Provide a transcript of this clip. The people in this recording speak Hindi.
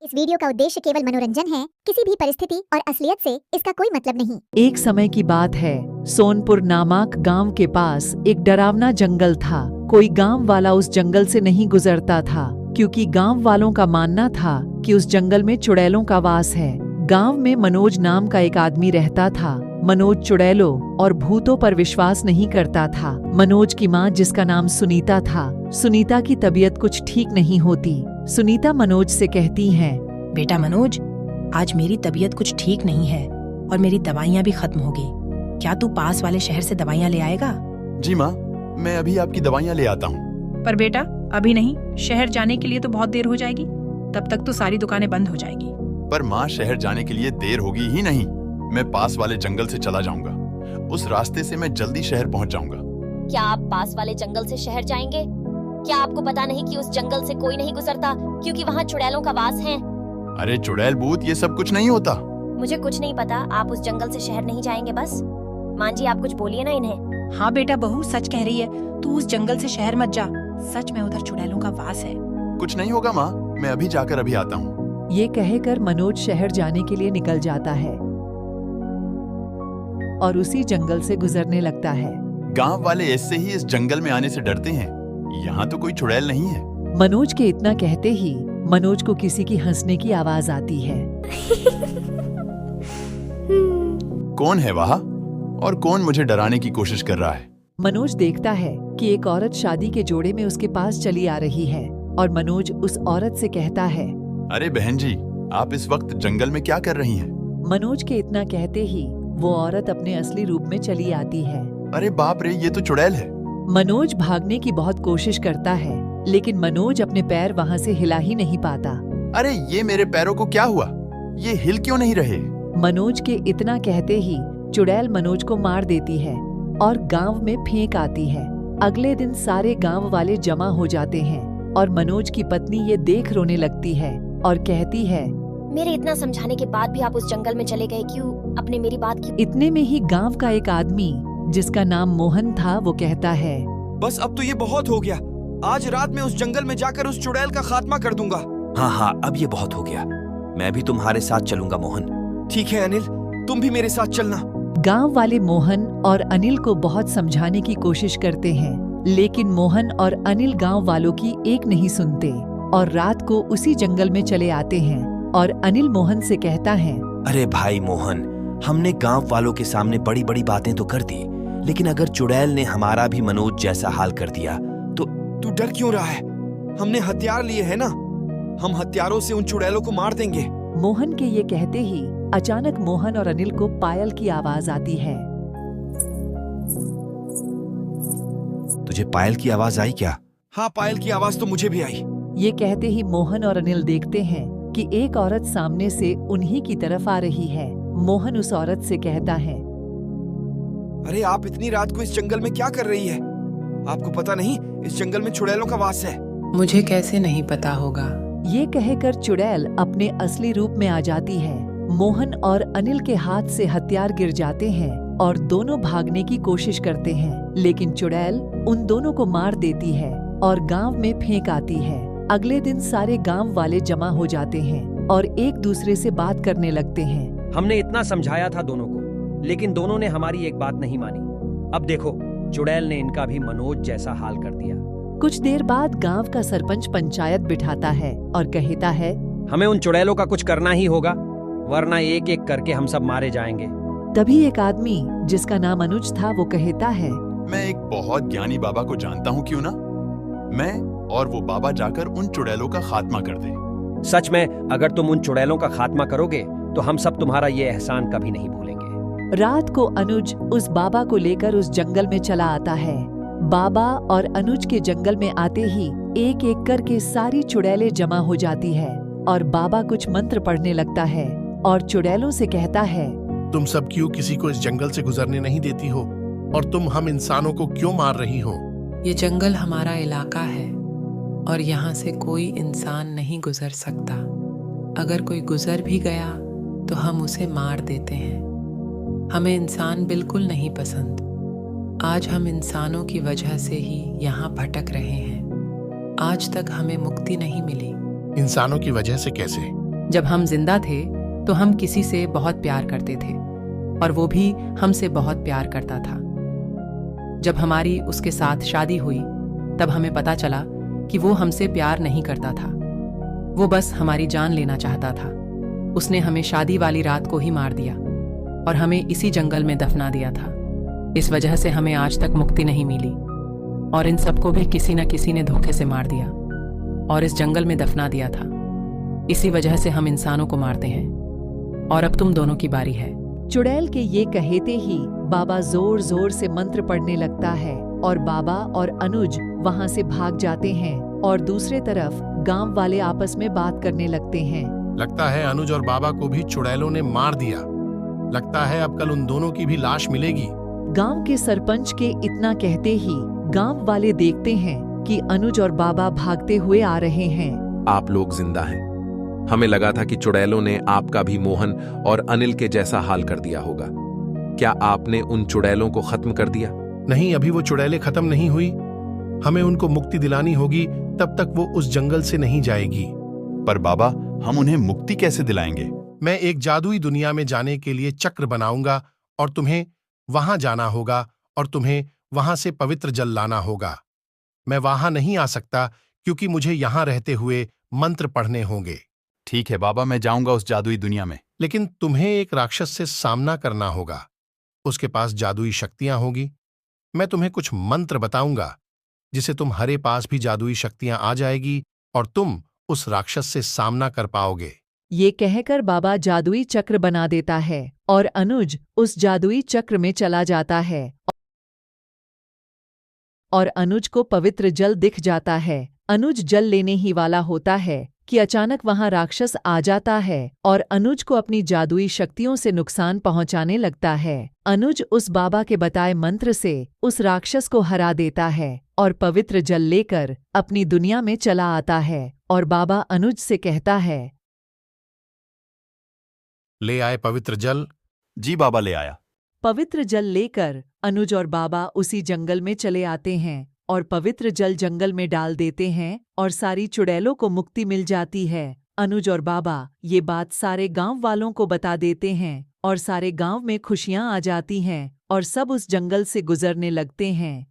इस वीडियो का उद्देश्य केवल मनोरंजन है, किसी भी परिस्थिति और असलियत से इसका कोई मतलब नहीं। एक समय की बात है, सोनपुर नामक गांव के पास एक डरावना जंगल था। कोई गांव वाला उस जंगल से नहीं गुजरता था, क्योंकि गांव वालों का मानना था कि उस जंगल में चुड़ैलों का वास है। गांव में मनोज नाम का एक आदमी रहता था। मनोज चुड़ैलों और भूतों पर विश्वास नहीं करता था। मनोज की माँ, जिसका नाम सुनीता था, सुनीता की तबीयत कुछ ठीक नहीं होती। सुनीता मनोज से कहती हैं, बेटा मनोज, आज मेरी तबीयत कुछ ठीक नहीं है और मेरी दवाइयाँ भी खत्म हो गई। क्या तू पास वाले शहर से दवाइयाँ ले आएगा? जी माँ, मैं अभी आपकी दवाइयाँ ले आता हूँ। पर बेटा अभी नहीं, शहर जाने के लिए तो बहुत देर हो जाएगी। तब तक तो सारी दुकानें बंद हो जाएगी। पर माँ, शहर जाने के लिए देर होगी ही नहीं। मैं पास वाले जंगल से चला जाऊंगा। उस रास्ते से मैं जल्दी शहर पहुँच जाऊंगा। क्या आप पास वाले जंगल से शहर जाएंगे? क्या आपको पता नहीं कि उस जंगल से कोई नहीं गुजरता, क्योंकि वहाँ चुड़ैलों का वास है? अरे चुड़ैल भूत, ये सब कुछ नहीं होता। मुझे कुछ नहीं पता। आप उस जंगल से शहर नहीं जाएंगे बस। माँ जी, आप कुछ बोलिए ना इन्हें। हाँ बेटा, बहू सच कह रही है। तू उस जंगल से शहर मत जा। सच में उधर चुड़ैलों का वास है। कुछ नहीं होगा माँ, मैं अभी जाकर अभी आता हूँ। ये कहकर मनोज शहर जाने के लिए निकल जाता है और उसी जंगल से गुजरने लगता है। गांव वाले ऐसे ही इस जंगल में आने से डरते हैं। यहाँ तो कोई चुड़ैल नहीं है। मनोज के इतना कहते ही मनोज को किसी की हंसने की आवाज आती है। कौन है वहाँ और कौन मुझे डराने की कोशिश कर रहा है? मनोज देखता है कि एक औरत शादी के जोड़े में उसके पास चली आ रही है और मनोज उस औरत से कहता है, अरे बहन जी, आप इस वक्त जंगल में क्या कर रही हैं? मनोज के इतना कहते ही वो औरत अपने असली रूप में चली आती है। अरे बाप रे, ये तो चुड़ैल है। मनोज भागने की बहुत कोशिश करता है, लेकिन मनोज अपने पैर वहाँ से हिला ही नहीं पाता। अरे ये मेरे पैरों को क्या हुआ? ये हिल क्यों नहीं रहे? मनोज के इतना कहते ही चुड़ैल मनोज को मार देती है और गांव में फेंक आती है। अगले दिन सारे गांव वाले जमा हो जाते हैं और मनोज की पत्नी ये देख रोने लगती है और कहती है, मेरे इतना समझाने के बाद भी आप उस जंगल में चले गए क्यों? आपने मेरी बात क्यों? इतने में ही गांव का एक आदमी, जिसका नाम मोहन था, वो कहता है, बस अब तो ये बहुत हो गया। आज रात में उस जंगल में जाकर उस चुड़ैल का खात्मा कर दूंगा। हाँ, अब ये बहुत हो गया। मैं भी तुम्हारे साथ चलूंगा मोहन। ठीक है अनिल, तुम भी मेरे साथ चलना। गांव वाले मोहन और अनिल को बहुत समझाने की कोशिश करते हैं, लेकिन मोहन और अनिल गांव वालों की एक नहीं सुनते और रात को उसी जंगल में चले आते हैं। और अनिल मोहन से कहता है, अरे भाई मोहन, हमने गांव वालों के सामने बड़ी बड़ी बातें तो कर दी, लेकिन अगर चुड़ैल ने हमारा भी मनोज जैसा हाल कर दिया तो? तू डर क्यों रहा है? हमने हथियार लिए हैं ना। हम हथियारों से उन चुड़ैलों को मार देंगे। मोहन के ये कहते ही अचानक मोहन और अनिल को पायल की आवाज आती है। तुझे पायल की आवाज आई क्या? हाँ, पायल की आवाज तो मुझे भी आई। ये कहते ही मोहन और अनिल देखते हैं कि एक औरत सामने से उन्हीं की तरफ आ रही है। मोहन उस औरत से कहता है, अरे आप इतनी रात को इस जंगल में क्या कर रही है? आपको पता नहीं इस जंगल में चुड़ैलों का वास है? मुझे कैसे नहीं पता होगा। ये कहकर चुड़ैल अपने असली रूप में आ जाती है। मोहन और अनिल के हाथ से हथियार गिर जाते हैं और दोनों भागने की कोशिश करते हैं, लेकिन चुड़ैल उन दोनों को मार देती है और गांव में फेंक आती है। अगले दिन सारे गांव वाले जमा हो जाते हैं और एक दूसरे से बात करने लगते हैं। हमने इतना समझाया था दोनों को, लेकिन दोनों ने हमारी एक बात नहीं मानी। अब देखो, चुड़ैल ने इनका भी मनोज जैसा हाल कर दिया। कुछ देर बाद गांव का सरपंच पंचायत बिठाता है और कहता है, हमें उन चुड़ैलों का कुछ करना ही होगा, वरना एक एक करके हम सब मारे जाएंगे। तभी एक आदमी, जिसका नाम अनुज था, वो कहता है, मैं एक बहुत ज्ञानी बाबा को जानता हूँ, क्यों ना मैं और वो बाबा जाकर उन चुड़ैलों का खात्मा कर दे। सच में, अगर तुम उन चुड़ैलों का खात्मा करोगे तो हम सब तुम्हारा ये एहसान कभी नहीं भूलेंगे। रात को अनुज उस बाबा को लेकर उस जंगल में चला आता है। बाबा और अनुज के जंगल में आते ही एक एक करके सारी चुड़ैलें जमा हो जाती है और बाबा कुछ मंत्र पढ़ने लगता है और चुड़ैलों से कहता है, तुम सब क्यों किसी को इस जंगल से गुजरने नहीं देती हो और तुम हम इंसानों को क्यों मार रही हो? ये जंगल हमारा इलाका है और यहाँ से कोई इंसान नहीं गुजर सकता। अगर कोई गुजर भी गया तो हम उसे मार देते हैं। हमें इंसान बिल्कुल नहीं पसंद। आज हम इंसानों की वजह से ही यहाँ भटक रहे हैं। आज तक हमें मुक्ति नहीं मिली। इंसानों की वजह से कैसे? जब हम जिंदा थे तो हम किसी से बहुत प्यार करते थे और वो भी हमसे बहुत प्यार करता था। जब हमारी उसके साथ शादी हुई तब हमें पता चला कि वो हमसे प्यार नहीं करता था, वो बस हमारी जान लेना चाहता था। उसने हमें शादी वाली रात को ही मार दिया और हमें इसी जंगल में दफना दिया था। इस वजह से हमें आज तक मुक्ति नहीं मिली और इन सबको भी किसी न किसी ने धोखे से मार दिया और इस जंगल में दफना दिया था। इसी वजह से हम इंसानों को मारते हैं। और अब तुम दोनों की बारी है। चुड़ैल के ये कहते ही बाबा जोर जोर से मंत्र पढ़ने लगता है और बाबा और अनुज वहां से भाग जाते हैं और दूसरे तरफ गांव वाले आपस में बात करने लगते हैं। लगता है अनुज और बाबा को भी चुड़ैलों ने मार दिया। लगता है अब कल उन दोनों की भी लाश मिलेगी। गांव के सरपंच के इतना कहते ही गांव वाले देखते हैं कि अनुज और बाबा भागते हुए आ रहे हैं। आप लोग जिंदा हैं। हमें लगा था कि चुड़ैलों ने आपका भी मोहन और अनिल के जैसा हाल कर दिया होगा। क्या आपने उन चुड़ैलों को खत्म कर दिया? नहीं, अभी वो चुड़ैलें खत्म नहीं हुई। हमें उनको मुक्ति दिलानी होगी, तब तक वो उस जंगल से नहीं जाएगी। पर बाबा, हम उन्हें मुक्ति कैसे दिलाएंगे? मैं एक जादुई दुनिया में जाने के लिए चक्र बनाऊंगा और तुम्हें वहां जाना होगा और तुम्हें वहां से पवित्र जल लाना होगा। मैं वहां नहीं आ सकता क्योंकि मुझे यहां रहते हुए मंत्र पढ़ने होंगे। ठीक है बाबा, मैं जाऊंगा उस जादुई दुनिया में। लेकिन तुम्हें एक राक्षस से सामना करना होगा। उसके पास जादुई शक्तियां होगी। मैं तुम्हें कुछ मंत्र बताऊंगा जिसे तुम्हारे पास भी जादुई शक्तियां आ जाएगी और तुम उस राक्षस से सामना कर पाओगे। ये कहकर बाबा जादुई चक्र बना देता है और अनुज उस जादुई चक्र में चला जाता है और अनुज को पवित्र जल दिख जाता है। अनुज जल लेने ही वाला होता है कि अचानक वहां राक्षस आ जाता है और अनुज को अपनी जादुई शक्तियों से नुकसान पहुंचाने लगता है। अनुज उस बाबा के बताए मंत्र से उस राक्षस को हरा देता है और पवित्र जल लेकर अपनी दुनिया में चला आता है और बाबा अनुज से कहता है, ले आए पवित्र जल। जी बाबा, ले आया। पवित्र जल लेकर अनुज और बाबा उसी जंगल में चले आते हैं और पवित्र जल जंगल में डाल देते हैं और सारी चुड़ैलों को मुक्ति मिल जाती है। अनुज और बाबा ये बात सारे गांव वालों को बता देते हैं और सारे गांव में खुशियां आ जाती हैं और सब उस जंगल से गुजरने लगते हैं।